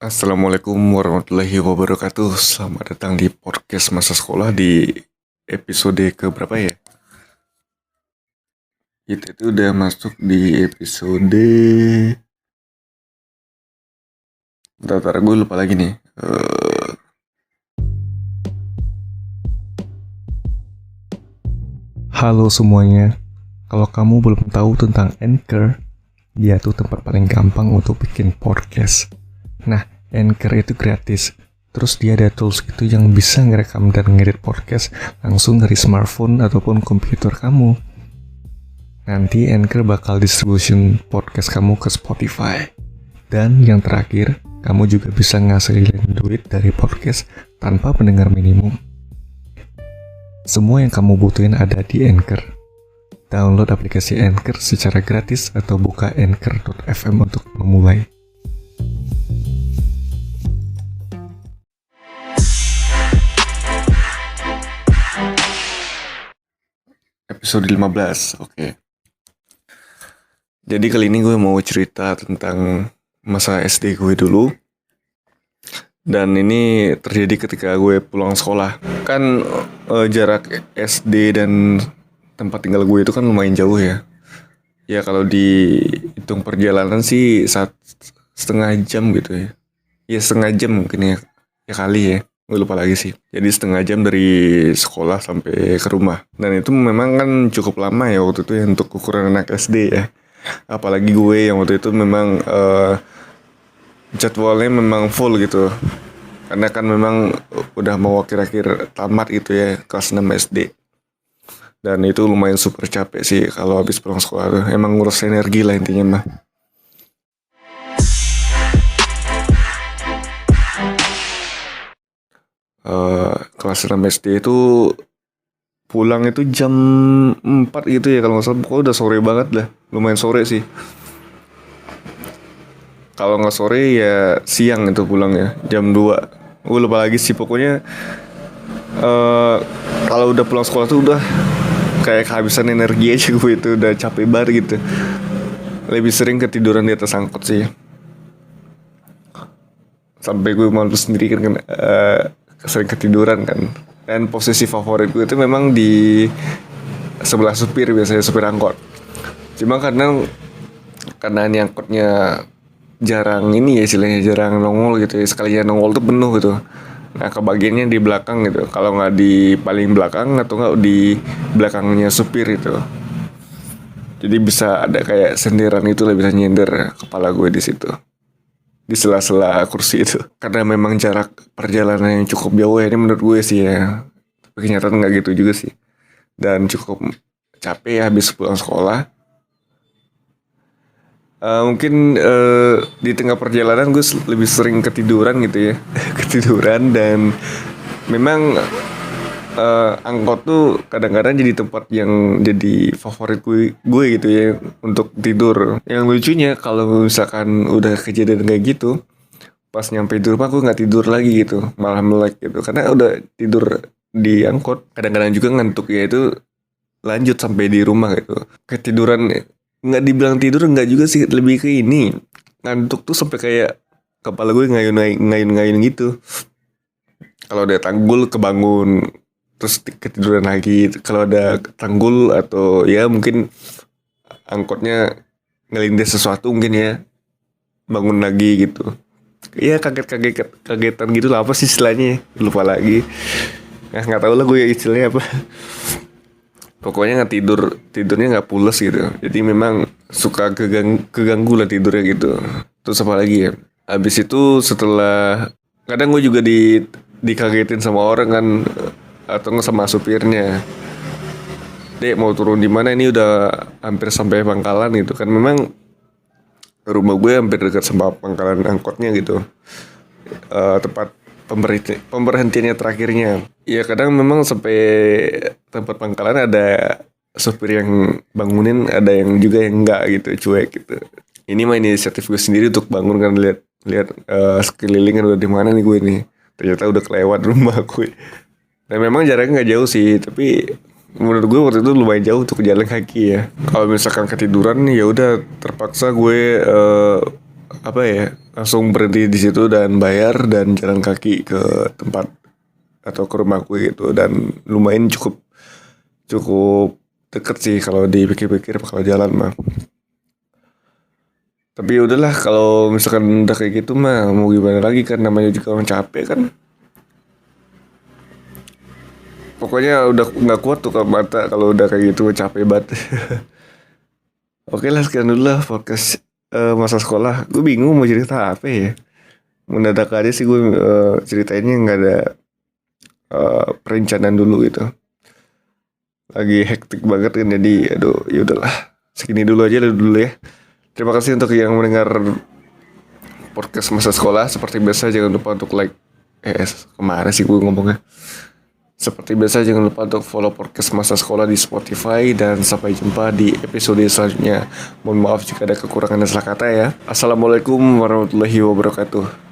Assalamualaikum warahmatullahi wabarakatuh. Selamat datang di podcast masa sekolah di episode ke berapa ya? Kita itu udah masuk di episode. Bentar, gue lupa lagi nih. Halo semuanya, kalau kamu belum tahu tentang Anchor, dia tuh tempat paling gampang untuk bikin podcast. Nah, Anchor itu gratis. Terus dia ada tools gitu yang bisa ngerekam dan ngedit podcast langsung dari smartphone ataupun komputer kamu. Nanti Anchor bakal distribution podcast kamu ke Spotify. Dan yang terakhir, kamu juga bisa ngasilin duit dari podcast tanpa pendengar minimum. Semua yang kamu butuhin ada di Anchor. Download aplikasi Anchor secara gratis atau buka anchor.fm untuk memulai. Episode 15, oke. Jadi kali ini gue mau cerita tentang masa SD gue dulu. Dan ini terjadi ketika gue pulang sekolah. Kan jarak SD dan tempat tinggal gue itu kan lumayan jauh ya. Ya kalau dihitung perjalanan sih 1,5 jam gitu ya. Ya 1/2 jam mungkin ya. Ya kali ya. Gue lupa lagi sih. Jadi 1/2 jam dari sekolah sampai ke rumah. Dan itu memang kan cukup lama ya waktu itu ya untuk ukuran anak SD ya. Apalagi gue yang waktu itu memang jadwalnya memang full gitu. Karena kan memang udah mau akhir-akhir tamat gitu ya, kelas 6 SD. Dan itu lumayan super capek sih kalau habis pulang sekolah tuh. Emang ngurus energi lah intinya mah. Kelas 6 SD itu pulang itu jam 4 gitu ya kalau nggak salah. Pokoknya udah sore banget lah. Lumayan sore sih. Kalau nggak sore ya siang itu pulang ya, jam 2. Gue lupa lagi sih pokoknya. Kalau udah pulang sekolah tuh udah kayak kehabisan energi aja gue itu, udah capek banget gitu. Lebih sering ketiduran di atas angkot sih. Sampai gue malu sendiri kan sering ketiduran kan. Dan posisi favorit gue itu memang di sebelah supir, biasanya supir angkot. Cuma karena ini angkotnya jarang ini ya istilahnya, jarang nongol gitu ya, sekalinya nongol tuh penuh gitu. Nah kebagiannya di belakang gitu, kalau nggak di paling belakang atau nggak di belakangnya supir itu. Jadi bisa ada kayak senderan itu lah, bisa nyender kepala gue di situ, di sela-sela kursi itu. Karena memang jarak perjalanan yang cukup jauh ya, ini menurut gue sih ya. Tapi kenyataan nggak gitu juga sih. Dan cukup capek ya habis pulang sekolah. Mungkin di tengah perjalanan gue lebih sering ketiduran gitu ya. Ketiduran. Dan memang angkot tuh kadang-kadang jadi tempat yang jadi favorit gue gitu ya untuk tidur. Yang lucunya kalau misalkan udah kejadian kayak gitu, pas nyampe di rumah gue nggak tidur lagi gitu, malah melek gitu karena udah tidur di angkot. Kadang-kadang juga ngantuk ya, itu lanjut sampai di rumah gitu. Ketiduran, nggak dibilang tidur nggak juga sih, lebih ke ini ngantuk tuh sampai kayak kepala gue ngayun gitu. Kalau ada tanggul kebangun, terus ketiduran lagi. Kalau ada tanggul atau ya mungkin angkotnya ngelindes sesuatu mungkin ya, bangun lagi gitu. Ya kagetan gitu lah, apa sih istilahnya, lupa lagi. Nggak tahu lah gue istilahnya apa. Pokoknya tidurnya nggak pules gitu. Jadi memang suka keganggu lah tidurnya gitu. Terus apa lagi ya? Habis itu setelah, kadang gue juga dikagetin sama orang kan, atau nggak sama supirnya. Dek mau turun di mana, ini udah hampir sampai Pangkalan gitu kan. Memang rumah gue hampir dekat sama pangkalan angkotnya gitu. Tempat pemberhentiannya terakhirnya. Ya kadang memang sampai tempat pangkalan ada supir yang bangunin, ada yang juga yang enggak gitu, cuek gitu. Ini mah inisiatif gue sendiri untuk bangun kan, lihat sekeliling kan udah di mana nih gue nih. Ternyata udah kelewat rumah gue. Dan memang jaraknya nggak jauh sih, tapi menurut gue waktu itu lumayan jauh untuk jalan kaki ya. Kalau misalkan ketiduran ya udah terpaksa gue apa ya, langsung berhenti di situ dan bayar dan jalan kaki ke tempat atau ke rumahku gitu, dan lumayan cukup cukup deket sih kalau dipikir-pikir kalau jalan mah. Tapi ya udahlah, kalau misalkan udah kayak gitu mah mau gimana lagi kan, namanya juga orang capek kan. Pokoknya udah nggak kuat tuh kalau mata kalau udah kayak gitu, capek banget. Oke lah, sekian dulu lah podcast masa sekolah. Gue bingung mau cerita apa ya. Mendadak aja sih gue ceritainnya nggak ada perencanaan dulu gitu. Lagi hektik banget kan, jadi aduh ya udahlah. Segini dulu aja dulu ya. Terima kasih untuk yang mendengar podcast masa sekolah. Seperti biasa jangan lupa untuk like. Kemana sih gue ngomongnya? Seperti biasa jangan lupa untuk follow podcast masa sekolah di Spotify, dan sampai jumpa di episode selanjutnya. Mohon maaf jika ada kekurangan dan salah kata ya. Assalamualaikum warahmatullahi wabarakatuh.